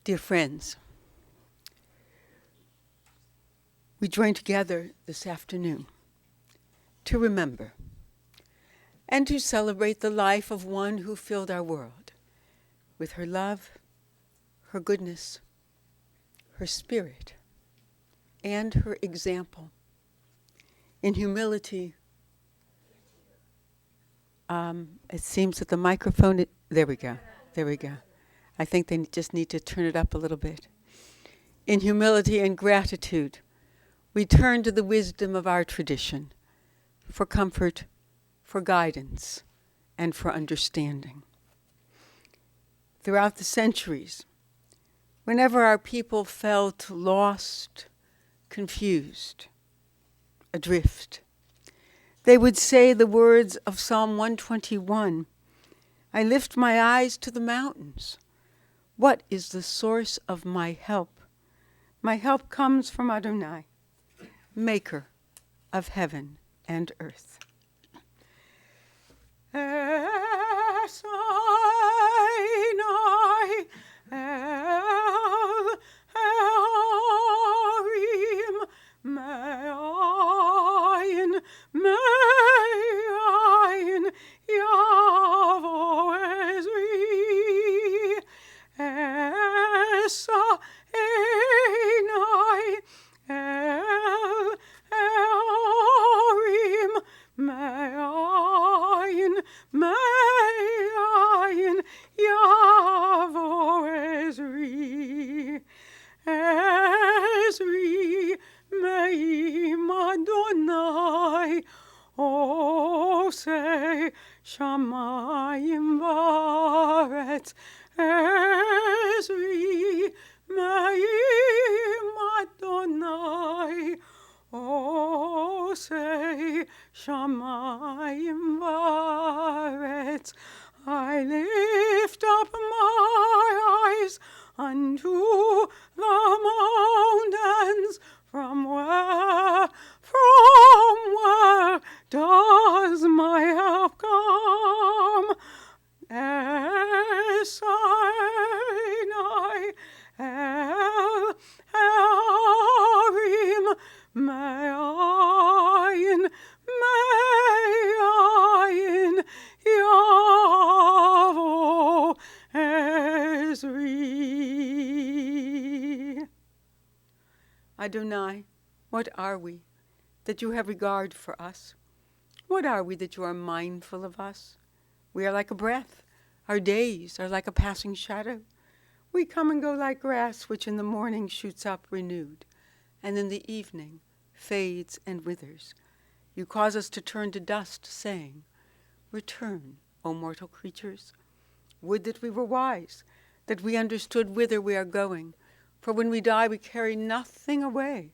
Dear friends, we join together this afternoon to remember and to celebrate the life of one who filled our world with her love, her goodness, her spirit, and her example. In humility, it seems that the microphone, there we go. I think they just need to turn it up a little bit. In humility and gratitude, we turn to the wisdom of our tradition for comfort, for guidance, and for understanding. Throughout the centuries, whenever our people felt lost, confused, adrift, they would say the words of Psalm 121, "I lift my eyes to the mountains. What is the source of my help? My help comes from Adonai, maker of heaven and earth." Shamayim varetz Ezri Me'im Adonai Osei Shamayim varetz. I lift up my eyes unto the mountains, from where does my help come? Esainai El Harim Me'ayin Yavo Ezri. Adonai, what are we that you have regard for us? What are we that you are mindful of us? We are like a breath. Our days are like a passing shadow. We come and go like grass, which in the morning shoots up renewed, and in the evening fades and withers. You cause us to turn to dust, saying, "Return, O mortal creatures." Would that we were wise, that we understood whither we are going. For when we die, we carry nothing away.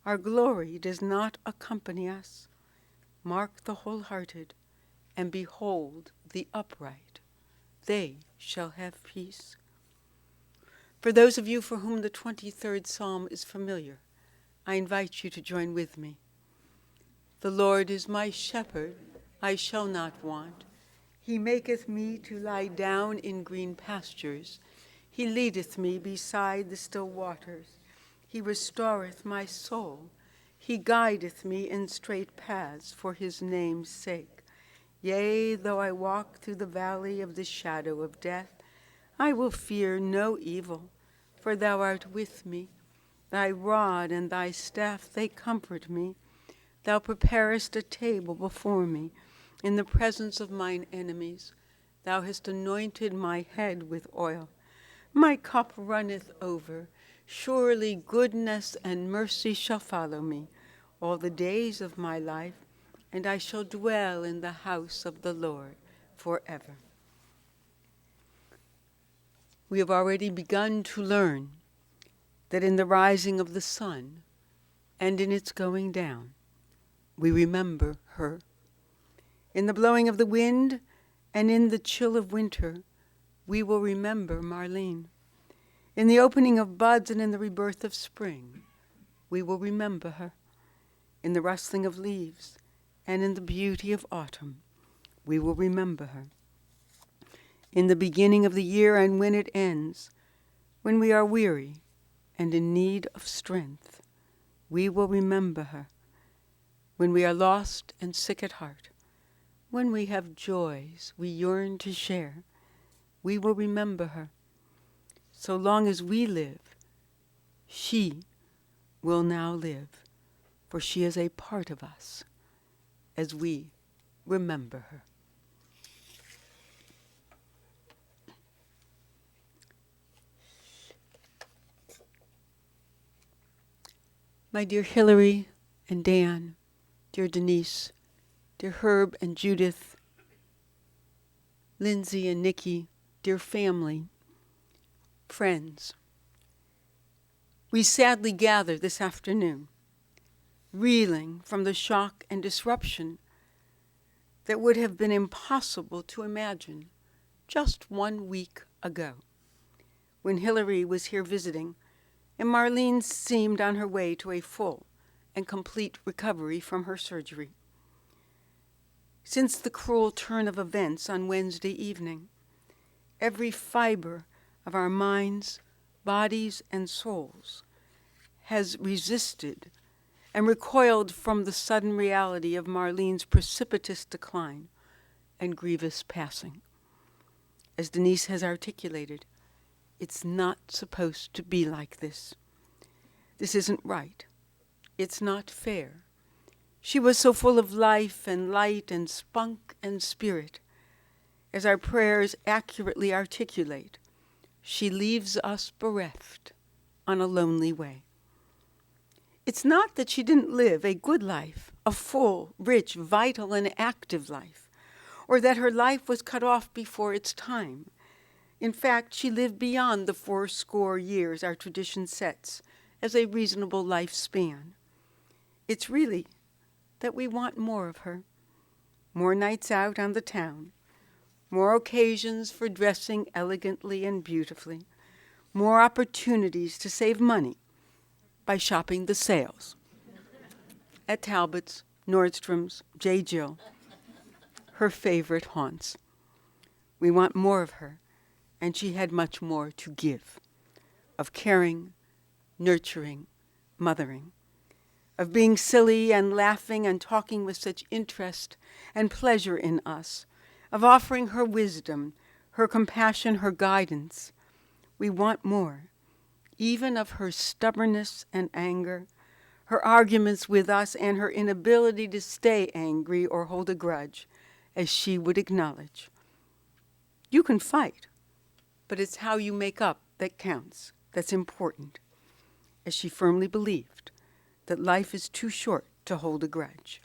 Our glory does not accompany us. Mark the wholehearted, and behold the upright. They shall have peace. For those of you for whom the 23rd Psalm is familiar, I invite you to join with me. The Lord is my shepherd, I shall not want. He maketh me to lie down in green pastures. He leadeth me beside the still waters. He restoreth my soul. He guideth me in straight paths for his name's sake. Yea, though I walk through the valley of the shadow of death, I will fear no evil, for thou art with me. Thy rod and thy staff, they comfort me. Thou preparest a table before me in the presence of mine enemies. Thou hast anointed my head with oil. My cup runneth over. Surely goodness and mercy shall follow me all the days of my life, and I shall dwell in the house of the Lord forever. We have already begun to learn that in the rising of the sun and in its going down, we remember her. In the blowing of the wind and in the chill of winter, we will remember Marlene. In the opening of buds and in the rebirth of spring, we will remember her. In the rustling of leaves and in the beauty of autumn, we will remember her. In the beginning of the year and when it ends, When we are weary and in need of strength, we will remember her. When we are lost and sick at heart, when we have joys we yearn to share, we will remember her. So long as we live, she will now live, for she is a part of us as we remember her. My dear Hillary and Dan, dear Denise, dear Herb and Judith, Lindsay and Nikki, dear family, friends, we sadly gather this afternoon, reeling from the shock and disruption that would have been impossible to imagine just 1 week ago, when Hillary was here visiting and Marlene seemed on her way to a full and complete recovery from her surgery. Since the cruel turn of events on Wednesday evening, every fiber of our minds, bodies, and souls has resisted and recoiled from the sudden reality of Marlene's precipitous decline and grievous passing. As Denise has articulated, it's not supposed to be like this. This isn't right. It's not fair. She was so full of life and light and spunk and spirit. As our prayers accurately articulate, she leaves us bereft on a lonely way. It's not that she didn't live a good life, a full, rich, vital, and active life, or that her life was cut off before its time. In fact, she lived beyond the 80 years our tradition sets as a reasonable lifespan. It's really that we want more of her, more nights out on the town, more occasions for dressing elegantly and beautifully, more opportunities to save money by shopping the sales at Talbot's, Nordstrom's, J. Jill, her favorite haunts. We want more of her, and she had much more to give, of caring, nurturing, mothering, of being silly and laughing and talking with such interest and pleasure in us, of offering her wisdom, her compassion, her guidance. We want more, even of her stubbornness and anger, her arguments with us, and her inability to stay angry or hold a grudge, as she would acknowledge. You can fight, but it's how you make up that counts, that's important, as she firmly believed that life is too short to hold a grudge.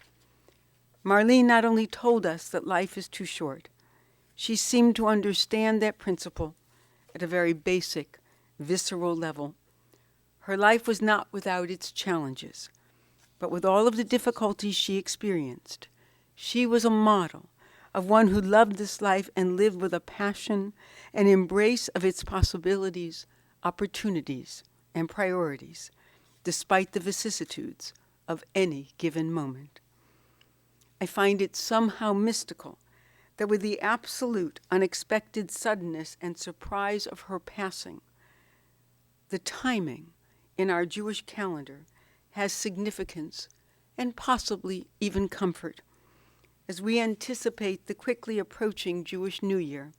Marlene not only told us that life is too short, she seemed to understand that principle at a very basic, visceral level. Her life was not without its challenges, but with all of the difficulties she experienced, she was a model of one who loved this life and lived with a passion and embrace of its possibilities, opportunities, and priorities, despite the vicissitudes of any given moment. I find it somehow mystical that with the absolute unexpected suddenness and surprise of her passing, the timing in our Jewish calendar has significance and possibly even comfort. As we anticipate the quickly approaching Jewish New Year,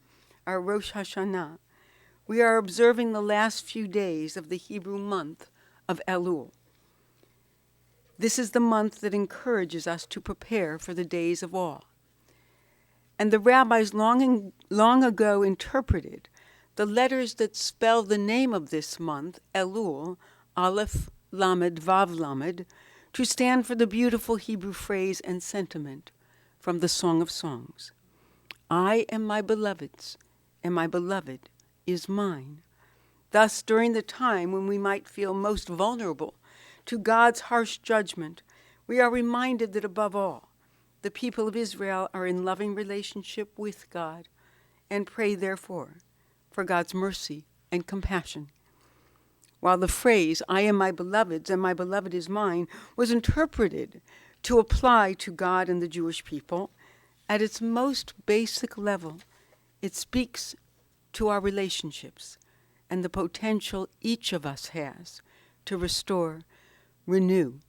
our Rosh Hashanah, we are observing the last few days of the Hebrew month of Elul. This is the month that encourages us to prepare for the days of awe. And the rabbis long ago interpreted the letters that spell the name of this month, Elul, Aleph, Lamed, Vav, Lamed, to stand for the beautiful Hebrew phrase and sentiment from the Song of Songs. I am my beloved's, and my beloved is mine. Thus, during the time when we might feel most vulnerable to God's harsh judgment, we are reminded that above all, the people of Israel are in loving relationship with God and pray, therefore, for God's mercy and compassion. While the phrase, I am my beloved's and my beloved is mine, was interpreted to apply to God and the Jewish people, at its most basic level, it speaks to our relationships and the potential each of us has to restore, renew,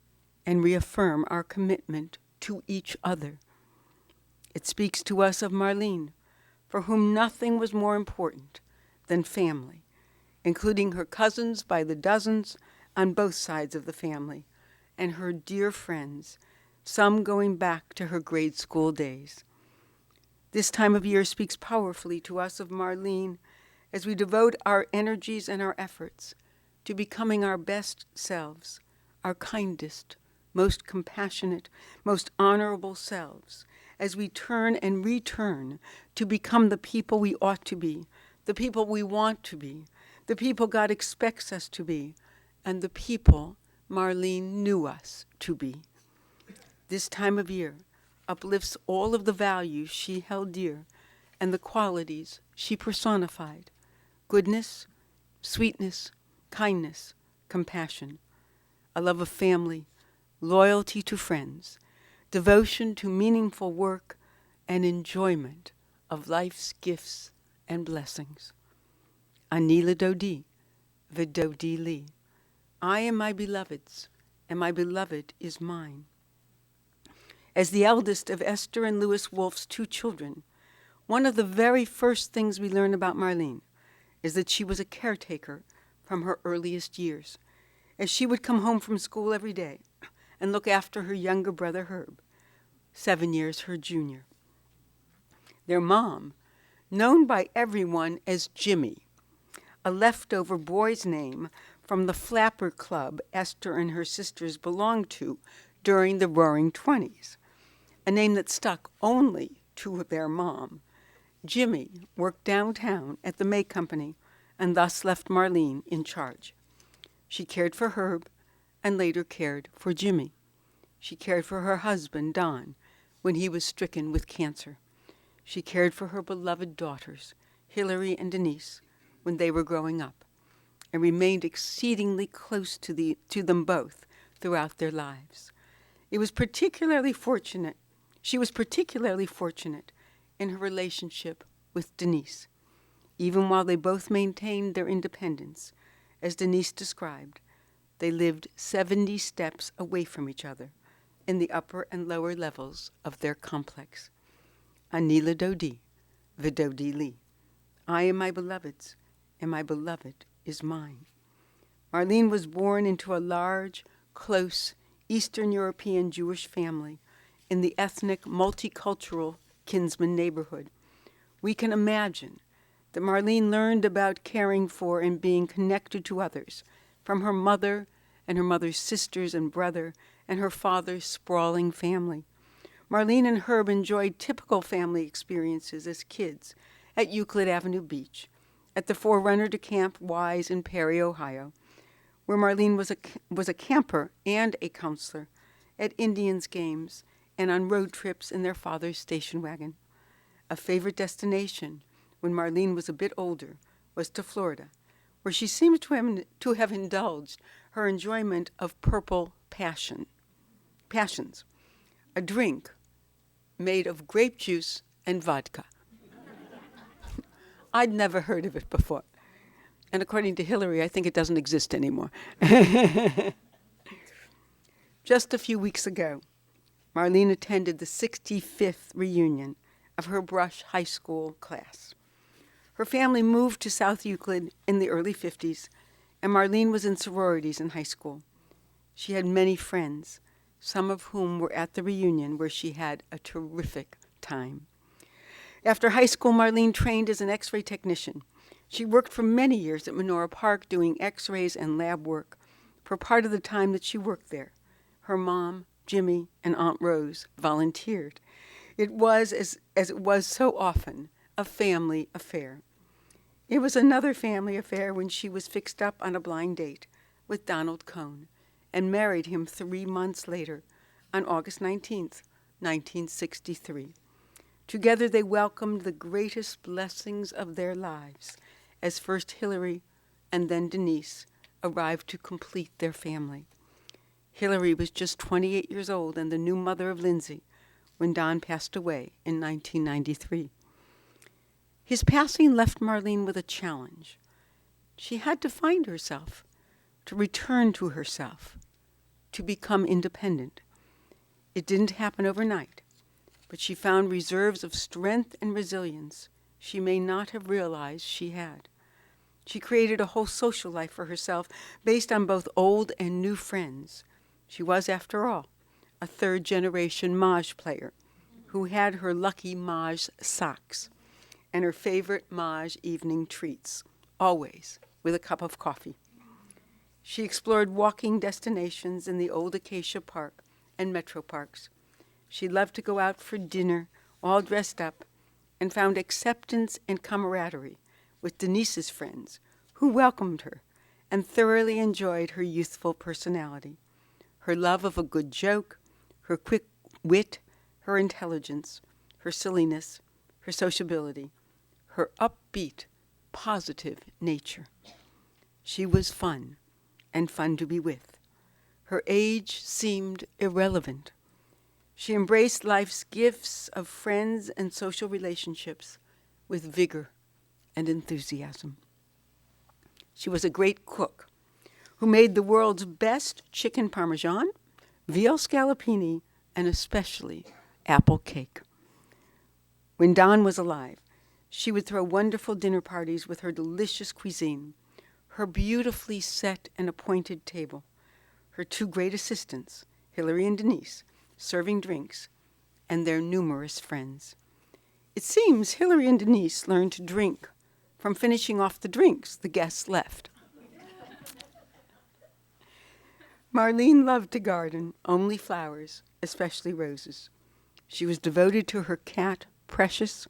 and reaffirm our commitment to each other. It speaks to us of Marlene, for whom nothing was more important than family, including her cousins by the dozens on both sides of the family, and her dear friends, some going back to her grade school days. This time of year speaks powerfully to us of Marlene as we devote our energies and our efforts to becoming our best selves, our kindest, most compassionate, most honorable selves, as we turn and return to become the people we ought to be, the people we want to be, the people God expects us to be, and the people Marlene knew us to be. This time of year uplifts all of the values she held dear and the qualities she personified: goodness, sweetness, kindness, compassion, a love of family, loyalty to friends, devotion to meaningful work, and enjoyment of life's gifts and blessings. Anila Dodi, Vidodi Li. I am my beloved's, and my beloved is mine. As the eldest of Esther and Louis Wolfe's two children, one of the very first things we learn about Marlene is that she was a caretaker from her earliest years, as she would come home from school every day and look after her younger brother Herb, 7 years her junior. Their mom, known by everyone as Jimmy, a leftover boy's name from the flapper club Esther and her sisters belonged to during the Roaring '20s, a name that stuck only to their mom. Jimmy worked downtown at the May Company and thus left Marlene in charge. She cared for Herb and later cared for Jimmy. She cared for her husband, Don, when he was stricken with cancer. She cared for her beloved daughters, Hillary and Denise, when they were growing up, and remained exceedingly close to them both throughout their lives. She was particularly fortunate in her relationship with Denise, even while they both maintained their independence. As Denise described, they lived 70 steps away from each other in the upper and lower levels of their complex. Anila Dodi, Vidodi Li. I am my beloved's, and my beloved is mine. Marlene was born into a large, close, Eastern European Jewish family in the ethnic, multicultural Kinsman neighborhood. We can imagine that Marlene learned about caring for and being connected to others from her mother and her mother's sisters and brother and her father's sprawling family. Marlene and Herb enjoyed typical family experiences as kids at Euclid Avenue Beach, at the Forerunner to Camp Wise in Perry, Ohio, where Marlene was a camper and a counselor, at Indians games and on road trips in their father's station wagon. A favorite destination when Marlene was a bit older was to Florida, where she seems to have indulged her enjoyment of purple passions, a drink made of grape juice and vodka. I'd never heard of it before. And according to Hillary, I think it doesn't exist anymore. Just a few weeks ago, Marlene attended the 65th reunion of her Brush High School class. Her family moved to South Euclid in the early 50s, and Marlene was in sororities in high school. She had many friends, some of whom were at the reunion, where she had a terrific time. After high school, Marlene trained as an X-ray technician. She worked for many years at Menora Park doing X-rays and lab work. For part of the time that she worked there, her mom, Jimmy, and Aunt Rose volunteered. It was, as it was so often, a family affair. It was another family affair when she was fixed up on a blind date with Donald Cohn and married him 3 months later on August 19th, 1963. Together they welcomed the greatest blessings of their lives as first Hillary and then Denise arrived to complete their family. Hillary was just 28 years old and the new mother of Lindsay when Don passed away in 1993. His passing left Marlene with a challenge. She had to find herself, to return to herself, to become independent. It didn't happen overnight, but she found reserves of strength and resilience she may not have realized she had. She created a whole social life for herself based on both old and new friends. She was, after all, a third-generation Maj player who had her lucky Maj socks and her favorite Maj evening treats, always with a cup of coffee. She explored walking destinations in the old Acacia Park and metro parks. She loved to go out for dinner, all dressed up, and found acceptance and camaraderie with Denise's friends, who welcomed her and thoroughly enjoyed her youthful personality, her love of a good joke, her quick wit, her intelligence, her silliness, her sociability, her upbeat, positive nature. She was fun, and fun to be with. Her age seemed irrelevant. She embraced life's gifts of friends and social relationships with vigor and enthusiasm. She was a great cook who made the world's best chicken parmesan, veal scallopini, and especially apple cake. When Don was alive, she would throw wonderful dinner parties with her delicious cuisine, her beautifully set and appointed table, her two great assistants, Hilary and Denise, serving drinks, and their numerous friends. It seems Hilary and Denise learned to drink from finishing off the drinks the guests left. Marlene loved to garden, only flowers, especially roses. She was devoted to her cat, Precious,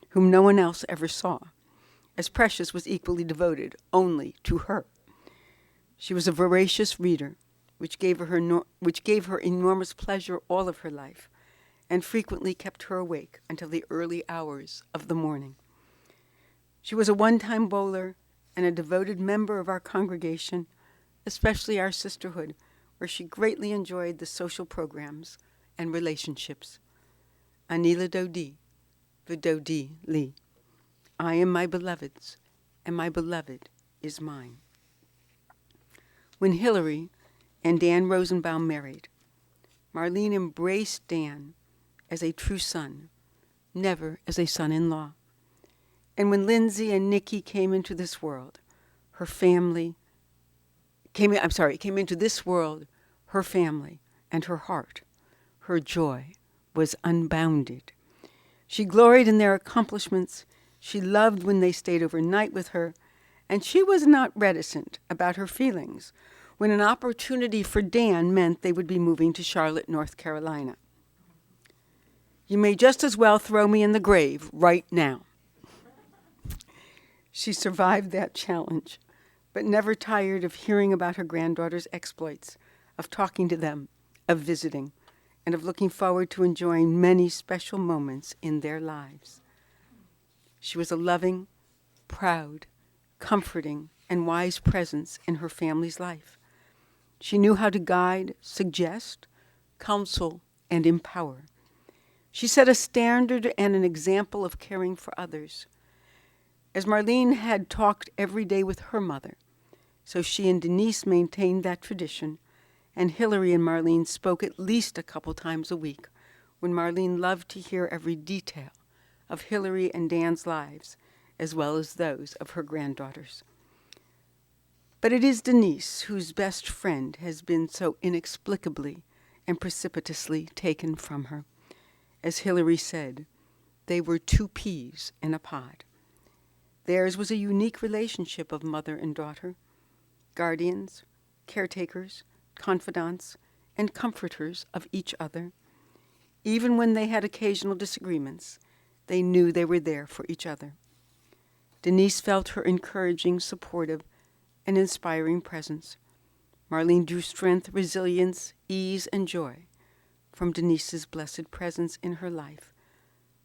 whom no one else ever saw, as Precious was equally devoted only to her. She was a voracious reader, which gave her enormous pleasure all of her life, and frequently kept her awake until the early hours of the morning. She was a one-time bowler and a devoted member of our congregation, especially our sisterhood, where she greatly enjoyed the social programs and relationships. Anila Dodi, Vidodi Li. I am my beloved's, and my beloved is mine. When Hilary and Dan Rosenbaum married, Marlene embraced Dan as a true son, never as a son-in-law. And when Lindsay and Nikki came into this world, her family and her heart, her joy was unbounded. She gloried in their accomplishments. She loved when they stayed overnight with her, and she was not reticent about her feelings when an opportunity for Dan meant they would be moving to Charlotte, North Carolina. You may just as well throw me in the grave right now. She survived that challenge, but never tired of hearing about her granddaughter's exploits, of talking to them, of visiting, and of looking forward to enjoying many special moments in their lives. She was a loving, proud, comforting, and wise presence in her family's life. She knew how to guide, suggest, counsel, and empower. She set a standard and an example of caring for others. As Marlene had talked every day with her mother, so she and Denise maintained that tradition, and Hilary and Marlene spoke at least a couple times a week, when Marlene loved to hear every detail of Hilary and Dan's lives, as well as those of her granddaughters. But it is Denise whose best friend has been so inexplicably and precipitously taken from her. As Hilary said, they were two peas in a pod. Theirs was a unique relationship of mother and daughter, guardians, caretakers, confidants, and comforters of each other. Even when they had occasional disagreements, they knew they were there for each other. Denise felt her encouraging, supportive, and inspiring presence. Marlene drew strength, resilience, ease, and joy from Denise's blessed presence in her life,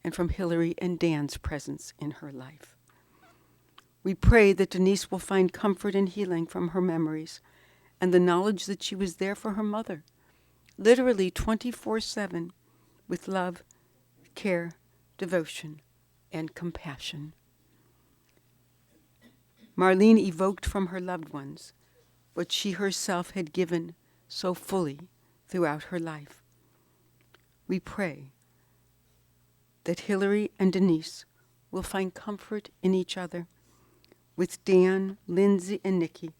and from Hilary and Dan's presence in her life. We pray that Denise will find comfort and healing from her memories and the knowledge that she was there for her mother, literally 24/7, with love, care, devotion, and compassion. Marlene evoked from her loved ones what she herself had given so fully throughout her life. We pray that Hillary and Denise will find comfort in each other, with Dan, Lindsay, and Nikki,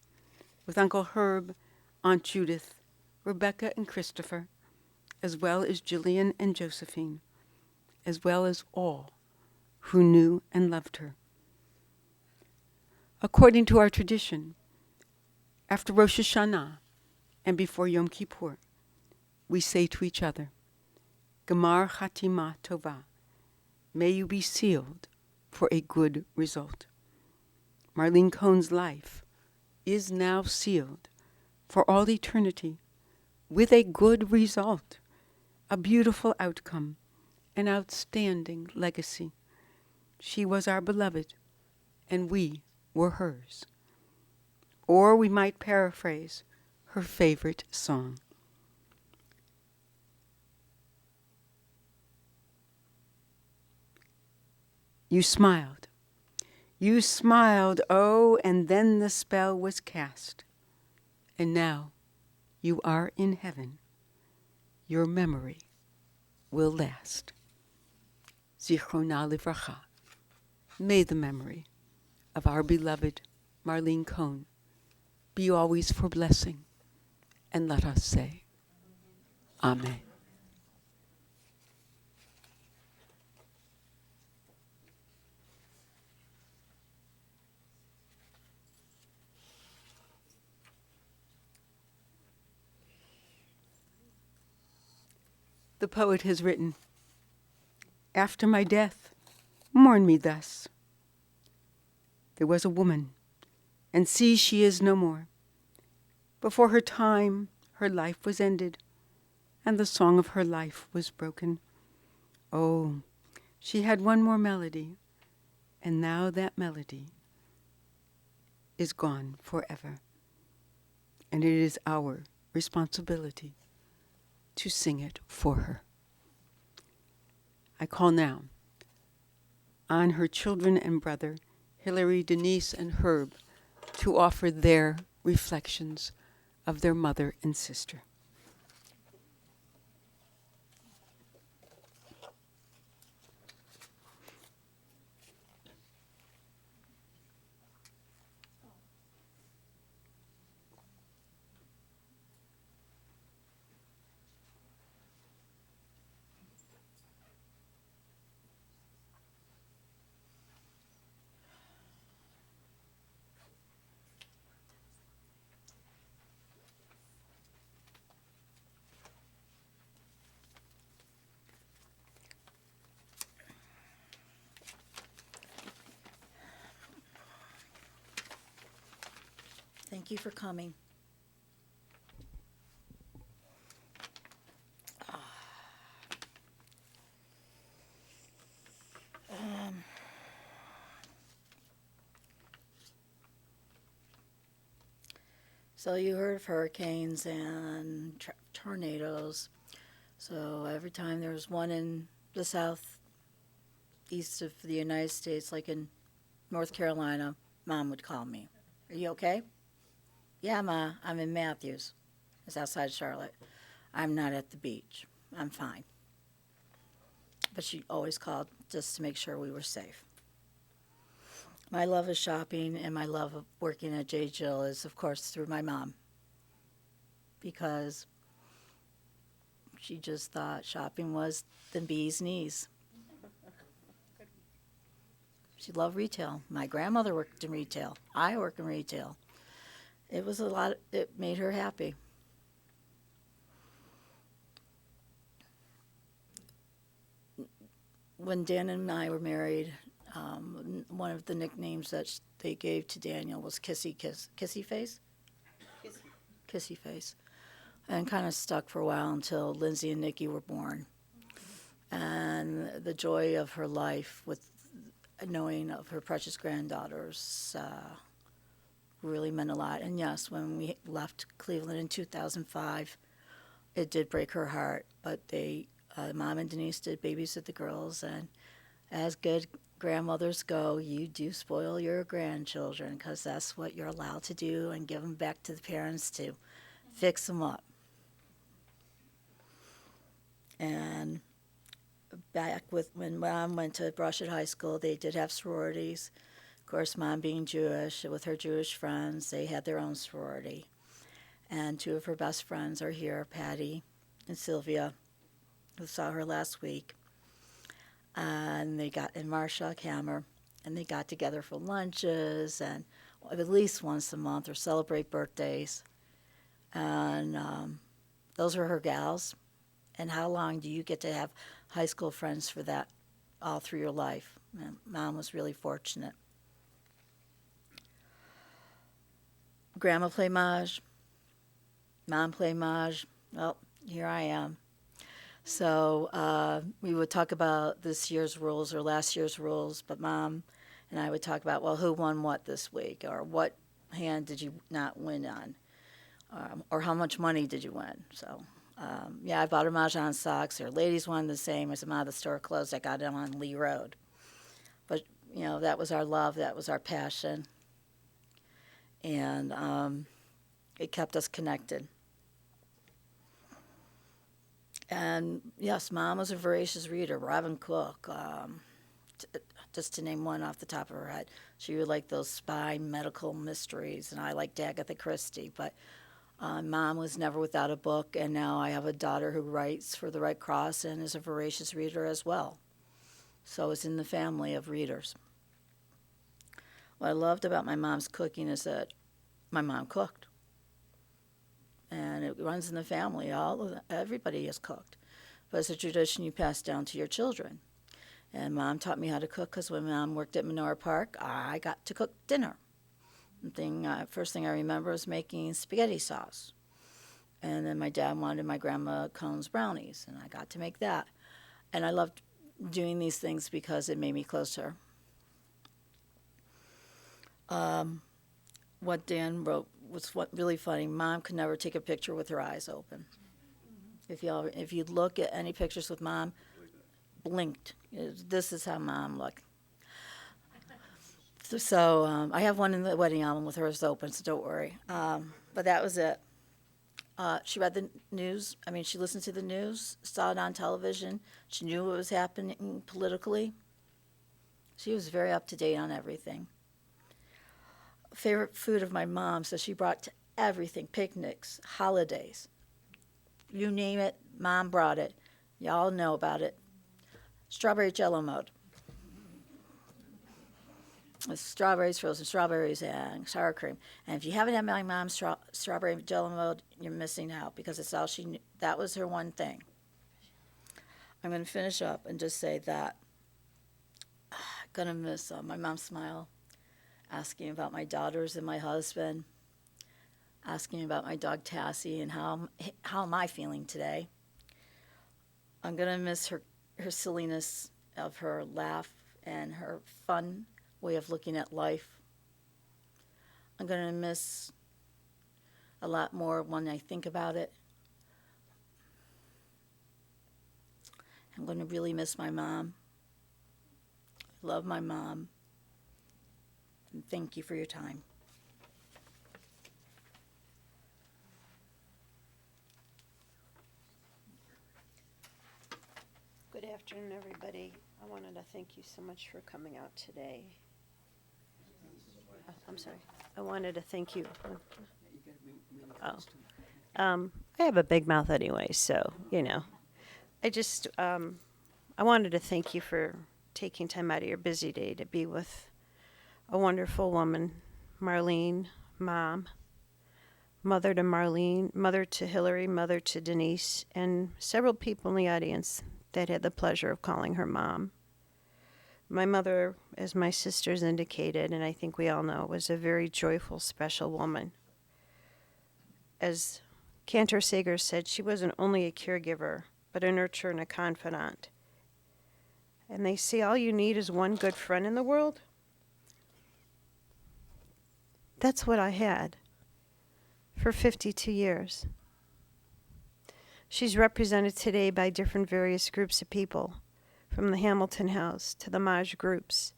with Uncle Herb, Aunt Judith, Rebecca and Christopher, as well as Jillian and Josephine, as well as all who knew and loved her. According to our tradition, after Rosh Hashanah and before Yom Kippur, we say to each other, Gemar Chatima Tova, may you be sealed for a good result. Marlene Cohn's life is now sealed for all eternity with a good result, a beautiful outcome, an outstanding legacy. She was our beloved, and we were hers. Or we might paraphrase her favorite song. You smiled. You smiled, oh, and then the spell was cast. And now you are in heaven. Your memory will last. Zichrona livracha. May the memory of our beloved Marlene Cohn be always for blessing. And let us say, Amen. The poet has written, after my death, mourn me thus. There was a woman, and see she is no more. Before her time, her life was ended, and the song of her life was broken. Oh, she had one more melody, and now that melody is gone forever. And it is our responsibility to sing it for her. I call now on her children and brother, Hillary, Denise, and Herb, to offer their reflections of their mother and sister. Thank you for coming. So you heard of hurricanes and tornadoes. So every time there was one in the southeast of the United States, like in North Carolina, Mom would call me. Are you okay? Yeah, Ma, I'm in Matthews. It's outside Charlotte. I'm not at the beach. I'm fine. But she always called just to make sure we were safe. My love of shopping and my love of working at J. Jill is, of course, through my mom. Because she just thought shopping was the bee's knees. She loved retail. My grandmother worked in retail. I work in retail. It was a lot, it made her happy. When Dan and I were married, one of the nicknames that they gave to Daniel was Kissy Face? Kissy Face. And kind of stuck for a while until Lindsay and Nikki were born. And the joy of her life with knowing of her precious granddaughters really meant a lot. And yes, when we left Cleveland in 2005, it did break her heart. But Mom and Denise did babysit the girls, and as good grandmothers go, you do spoil your grandchildren because that's what you're allowed to do and give them back to the parents to fix them up. And back when Mom went to Brushwood High School, they did have sororities. Of course, Mom being Jewish, with her Jewish friends, they had their own sorority. And two of her best friends are here, Patty and Sylvia, who saw her last week. And Marsha Kammer, and they got together for lunches and at least once a month or celebrate birthdays. And those are her gals. And how long do you get to have high school friends for that all through your life? And Mom was really fortunate. Grandma played Maj. Mom played Maj. Well, here I am. So we would talk about this year's rules or last year's rules, but Mom and I would talk about, well, who won what this week, or what hand did you not win on, or how much money did you win? So, I bought her Mahjong socks. Her ladies won the same as the store closed. I got them on Lee Road. But, that was our love. That was our passion. And it kept us connected. And yes, Mom was a voracious reader. Robin Cook, just to name one off the top of her head. She would like those spy medical mysteries, and I liked Agatha Christie. But Mom was never without a book, and now I have a daughter who writes for the Red Cross and is a voracious reader as well. So it's in the family of readers. What I loved about my mom's cooking is that my mom cooked. And it runs in the family. Everybody has cooked. But it's a tradition you pass down to your children. And Mom taught me how to cook because when Mom worked at Menora Park, I got to cook dinner. First thing I remember was making spaghetti sauce. And then my dad wanted my Grandma Cohn's brownies, and I got to make that. And I loved doing these things because it made me close to her. What Dan wrote was really funny. Mom could never take a picture with her eyes open. If you look at any pictures with Mom, blinked. This is how Mom looked. So I have one in the wedding album with hers open, so don't worry. But that was it. She read the news. She listened to the news, saw it on television. She knew what was happening politically. She was very up to date on everything. Favorite food of my mom, so she brought to everything, picnics, holidays. You name it, Mom brought it. Y'all know about it. Strawberry Jell-O mode. With strawberries, frozen strawberries, and sour cream. And if you haven't had my mom's strawberry Jell-O mode, you're missing out because it's all she knew. That was her one thing. I'm going to finish up and just say that I'm going to miss my mom's smile, asking about my daughters and my husband, asking about my dog Tassie and how am I feeling today. I'm going to miss her silliness of her laugh and her fun way of looking at life. I'm going to miss a lot more when I think about it. I'm going to really miss my mom. I love my mom. And thank you for your time. Good afternoon, everybody. I wanted to thank you so much for coming out today. I'm sorry. I wanted to thank you. I have a big mouth anyway, so, I just, I wanted to thank you for taking time out of your busy day to be with a wonderful woman, Marlene, Mom, mother to Marlene, mother to Hillary, mother to Denise, and several people in the audience that had the pleasure of calling her Mom. My mother, as my sisters indicated, and I think we all know, was a very joyful, special woman. As Cantor Sager said, she wasn't only a caregiver, but a nurturer and a confidant. And they say all you need is one good friend in the world. That's what I had for 52 years. She's represented today by different various groups of people, from the Hamilton House to the Maj groups,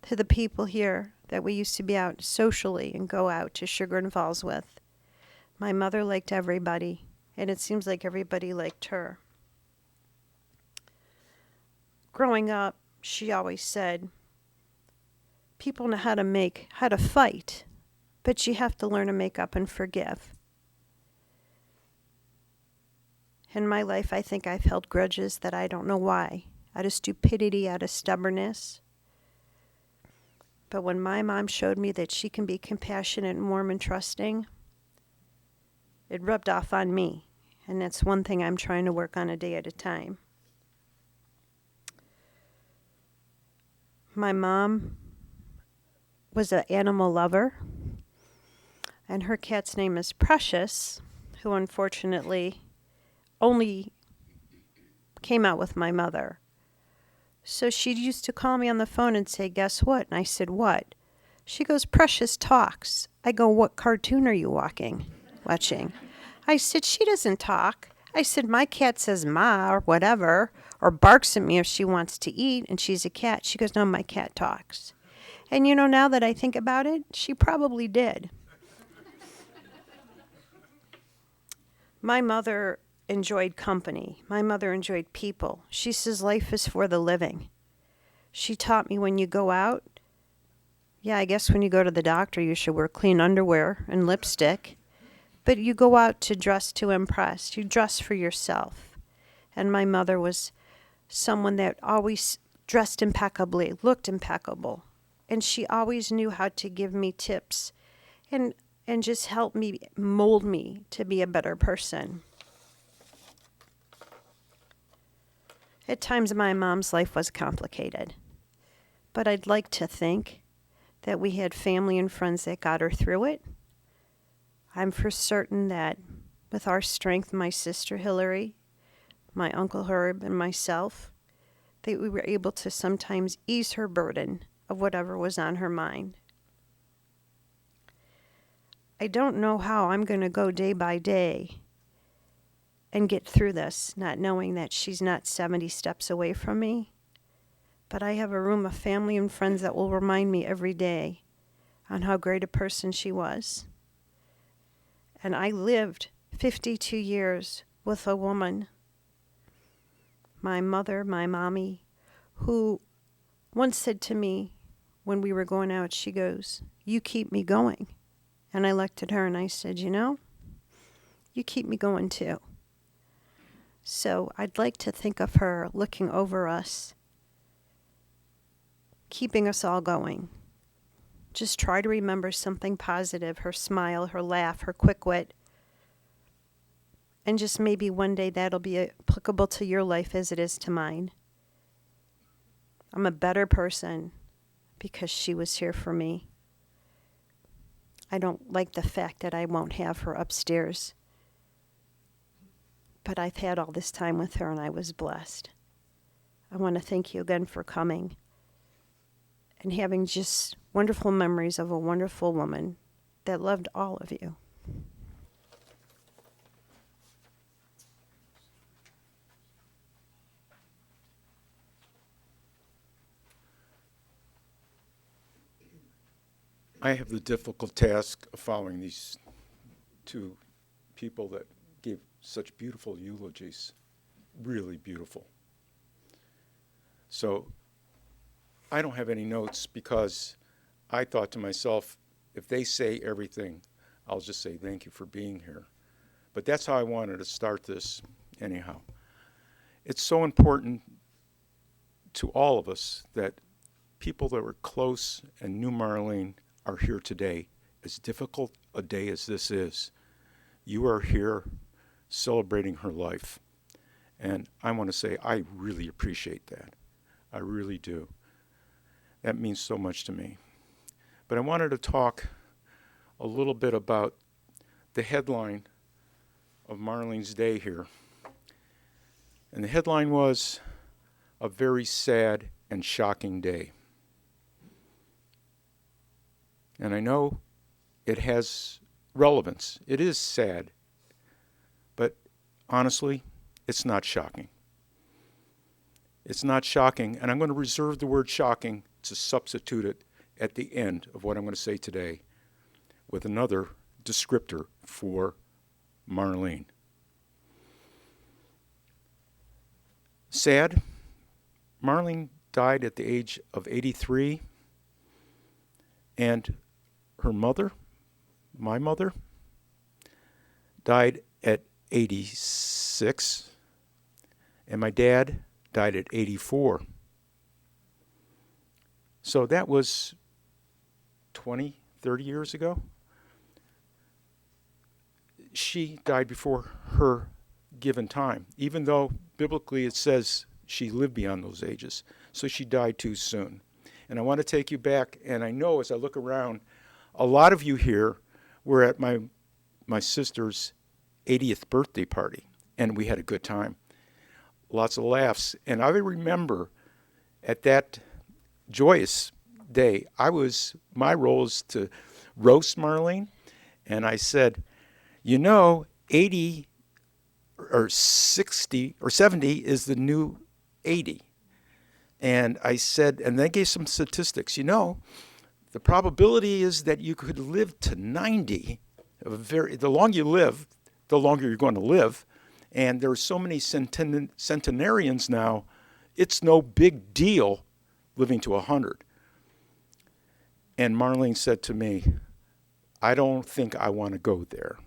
to the people here that we used to be out socially and go out to Sugar Falls with. My mother liked everybody, and it seems like everybody liked her. Growing up, she always said, people know how to fight, but you have to learn to make up and forgive. In my life, I think I've held grudges that I don't know why, out of stupidity, out of stubbornness. But when my mom showed me that she can be compassionate and warm and trusting, it rubbed off on me. And that's one thing I'm trying to work on a day at a time. My mom was an animal lover, and her cat's name is Precious, who unfortunately only came out with my mother. So she used to call me on the phone and say, guess what? And I said, what? She goes, Precious talks. I go, what cartoon are you watching? I said, she doesn't talk. I said, my cat says ma or whatever, or barks at me if she wants to eat, and she's a cat. She goes, no, my cat talks. And now that I think about it, she probably did. My mother enjoyed company. My mother enjoyed people. She says life is for the living. She taught me when you go out, I guess when you go to the doctor, you should wear clean underwear and lipstick. But you go out to dress to impress. You dress for yourself. And my mother was someone that always dressed impeccably, looked impeccable. And she always knew how to give me tips and just help me, mold me to be a better person. At times, my mom's life was complicated. But I'd like to think that we had family and friends that got her through it. I'm for certain that with our strength, my sister Hillary, my Uncle Herb, and myself, that we were able to sometimes ease her burden of whatever was on her mind. I don't know how I'm going to go day by day and get through this, not knowing that she's not 70 steps away from me. But I have a room of family and friends that will remind me every day on how great a person she was. And I lived 52 years with a woman, my mother, my mommy, who once said to me when we were going out, she goes, you keep me going. And I looked at her and I said, you keep me going too. So I'd like to think of her looking over us, keeping us all going. Just try to remember something positive, her smile, her laugh, her quick wit. And just maybe one day that'll be applicable to your life as it is to mine. I'm a better person because she was here for me. I don't like the fact that I won't have her upstairs. But I've had all this time with her and I was blessed. I want to thank you again for coming and having just wonderful memories of a wonderful woman that loved all of you. I have the difficult task of following these two people that gave such beautiful eulogies, really beautiful. So I don't have any notes because I thought to myself, if they say everything, I'll just say thank you for being here. But that's how I wanted to start this anyhow. It's so important to all of us that people that were close and knew Marlene are here today. As difficult a day as this is, you are here celebrating her life. And I want to say I really appreciate that. I really do. That means so much to me. But I wanted to talk a little bit about the headline of Marlene's day here. And the headline was, "A very sad and shocking day." And I know it has relevance. It is sad. But honestly, it's not shocking. It's not shocking, and I'm going to reserve the word shocking to substitute it at the end of what I'm going to say today with another descriptor for Marlene. Sad. Marlene died at the age of 83, and her mother, my mother, died at 86, and my dad died at 84. So that was 20, 30 years ago. She died before her given time, even though biblically it says she lived beyond those ages. So she died too soon. And I want to take you back, and I know as I look around, a lot of you here were at my sister's 80th birthday party, and we had a good time. Lots of laughs. And I remember at that joyous day, my role is to roast Marlene, and I said, 80 or 60 or 70 is the new 80. And I said, and they gave some statistics, the probability is that you could live to 90. The longer you live, the longer you're going to live. And there are so many centenarians now, it's no big deal living to 100. And Marlene said to me, I don't think I want to go there.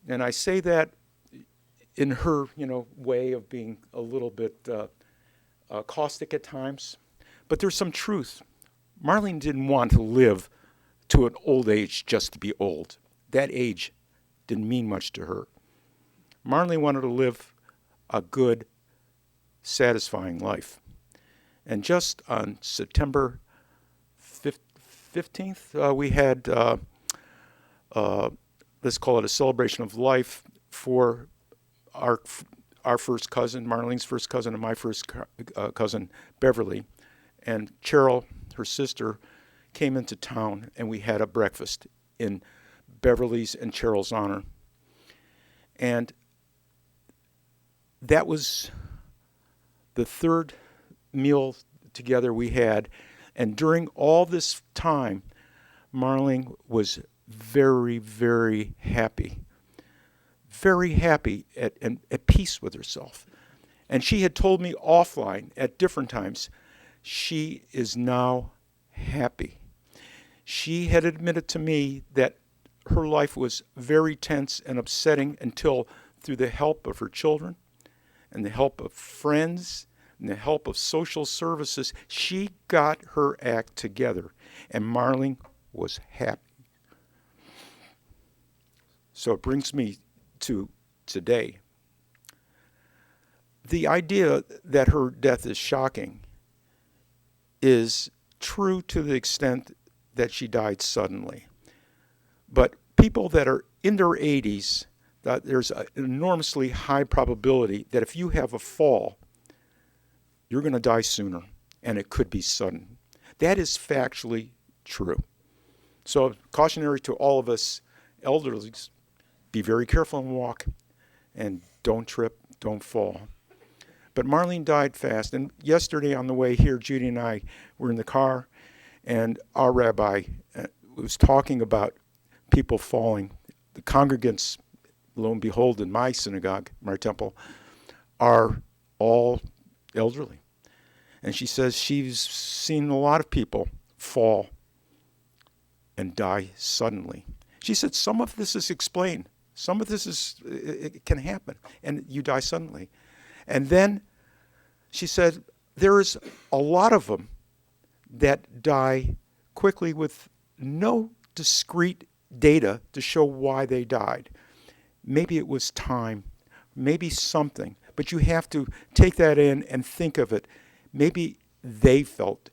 And I say that in her, way of being a little bit caustic at times. But there's some truth. Marlene didn't want to live to an old age just to be old. That age didn't mean much to her. Marlene wanted to live a good, satisfying life. And just on September 15th, we had, let's call it a celebration of life for our first cousin, Marlene's first cousin, and my first cousin, Beverly. And Cheryl, her sister, came into town, and we had a breakfast in Beverly's and Cheryl's honor. And that was the third meal together we had. And during all this time, Marlene was very, very happy. Very happy and at peace with herself. And she had told me offline at different times, she is now happy. She had admitted to me that her life was very tense and upsetting until, through the help of her children and the help of friends and the help of social services, she got her act together. And Marlene was happy. So it brings me to today. The idea that her death is shocking is true to the extent that she died suddenly. But people that are in their 80s, that there's an enormously high probability that if you have a fall, you're going to die sooner, and it could be sudden. That is factually true. So cautionary to all of us elderly, be very careful and walk, and don't trip, don't fall. But Marlene died fast, and yesterday on the way here, Judy and I were in the car, and our rabbi was talking about people falling. The congregants, lo and behold, in my synagogue, my temple, are all elderly. And she says she's seen a lot of people fall and die suddenly. She said some of this is explained. Some of this it can happen, and you die suddenly. And then she said there's a lot of them that die quickly with no discrete data to show why they died. Maybe it was time, maybe something, but you have to take that in and think of it. Maybe they felt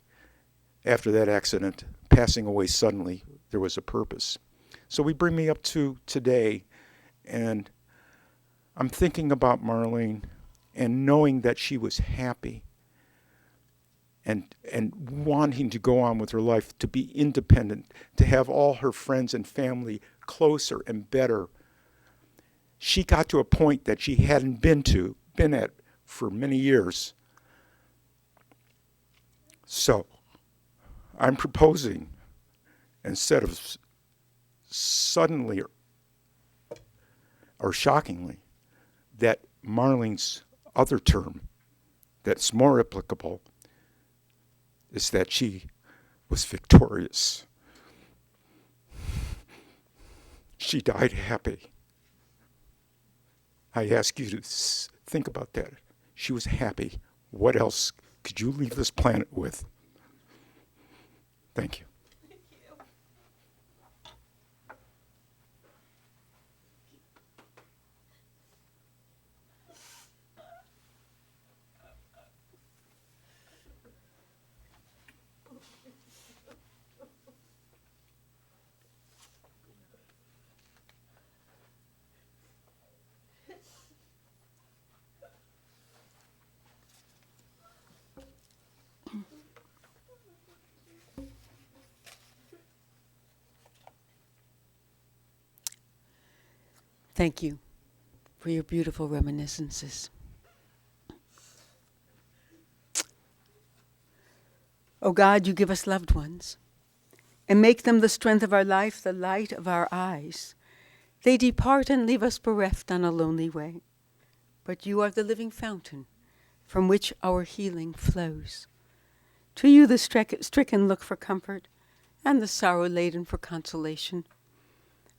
after that accident, passing away suddenly, there was a purpose. So we bring me up to today, and I'm thinking about Marlene and knowing that she was happy and wanting to go on with her life, to be independent, to have all her friends and family closer and better. She got to a point that she hadn't been at for many years. So I'm proposing, instead of suddenly or shockingly, that Marlene's other term that's more applicable is that she was victorious. She died happy. I ask you to think about that. She was happy. What else could you leave this planet with? Thank you. Thank you for your beautiful reminiscences. O God, you give us loved ones and make them the strength of our life, the light of our eyes. They depart and leave us bereft on a lonely way. But you are the living fountain from which our healing flows. To you the stricken look for comfort and the sorrow-laden for consolation.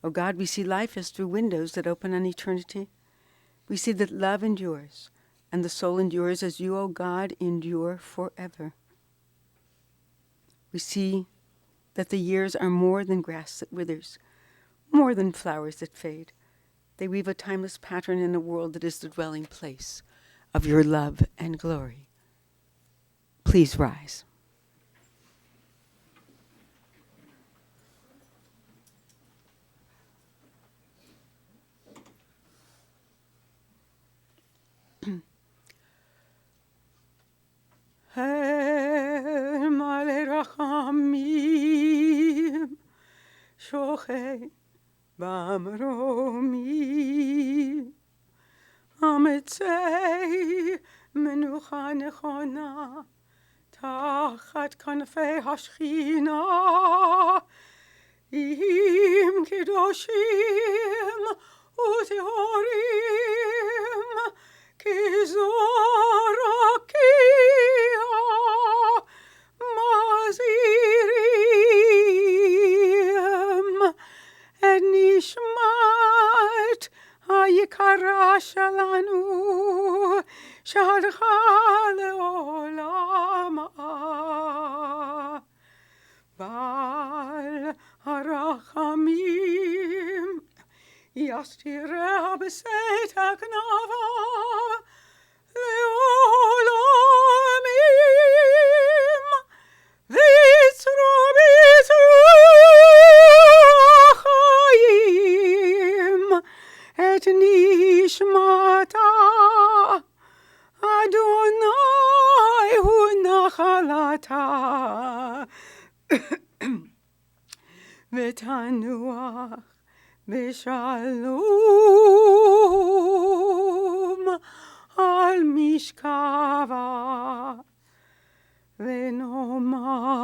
O God, we see life as through windows that open on eternity. We see that love endures, and the soul endures as you, O God, endure forever. We see that the years are more than grass that withers, more than flowers that fade. They weave a timeless pattern in a world that is the dwelling place of your love and glory. Please rise. מלא רחמים, שוכן במרומים, אמצי מנוחה נכונה, תחת כנפי השכינה, עם קדושים וטהורים, כזורקיה מזהירים את נשמת היקרה שלנו שהלכה לעולמה. בעל הרחמים יסתירה בשאת הכנפיו לעולמים, ויצרו החיים את נשמתה. אדוני הוא נחלתה, ותנוח בשלום על משכבה, ונאמר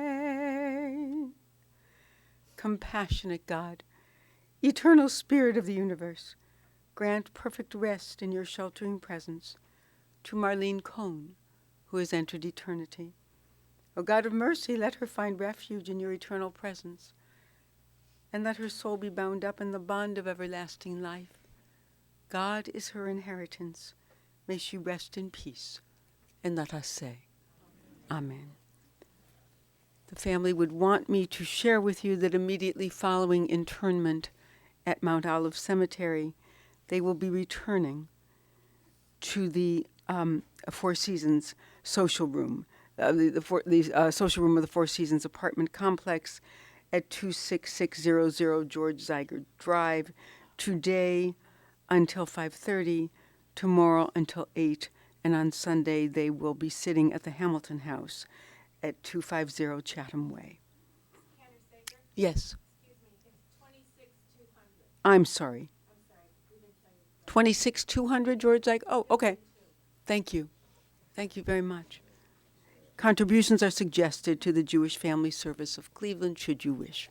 Amen. Compassionate God, eternal Spirit of the universe, grant perfect rest in your sheltering presence to Marlene Cohn, who has entered eternity. O God of mercy, let her find refuge in your eternal presence, and let her soul be bound up in the bond of everlasting life. God is her inheritance. May she rest in peace. And let us say, Amen. The family would want me to share with you that immediately following internment at Mount Olive Cemetery, they will be returning to the Four Seasons social room, the social room of the Four Seasons apartment complex at 26600 George Zeiger Drive, today until 5:30, tomorrow until 8, and on Sunday they will be sitting at the Hamilton House at 250 Chatham Way. Candace Sager? Yes. Excuse me, I'm sorry. 26,200, George Zyk? Oh, okay. Thank you. Thank you very much. Contributions are suggested to the Jewish Family Service of Cleveland, should you wish.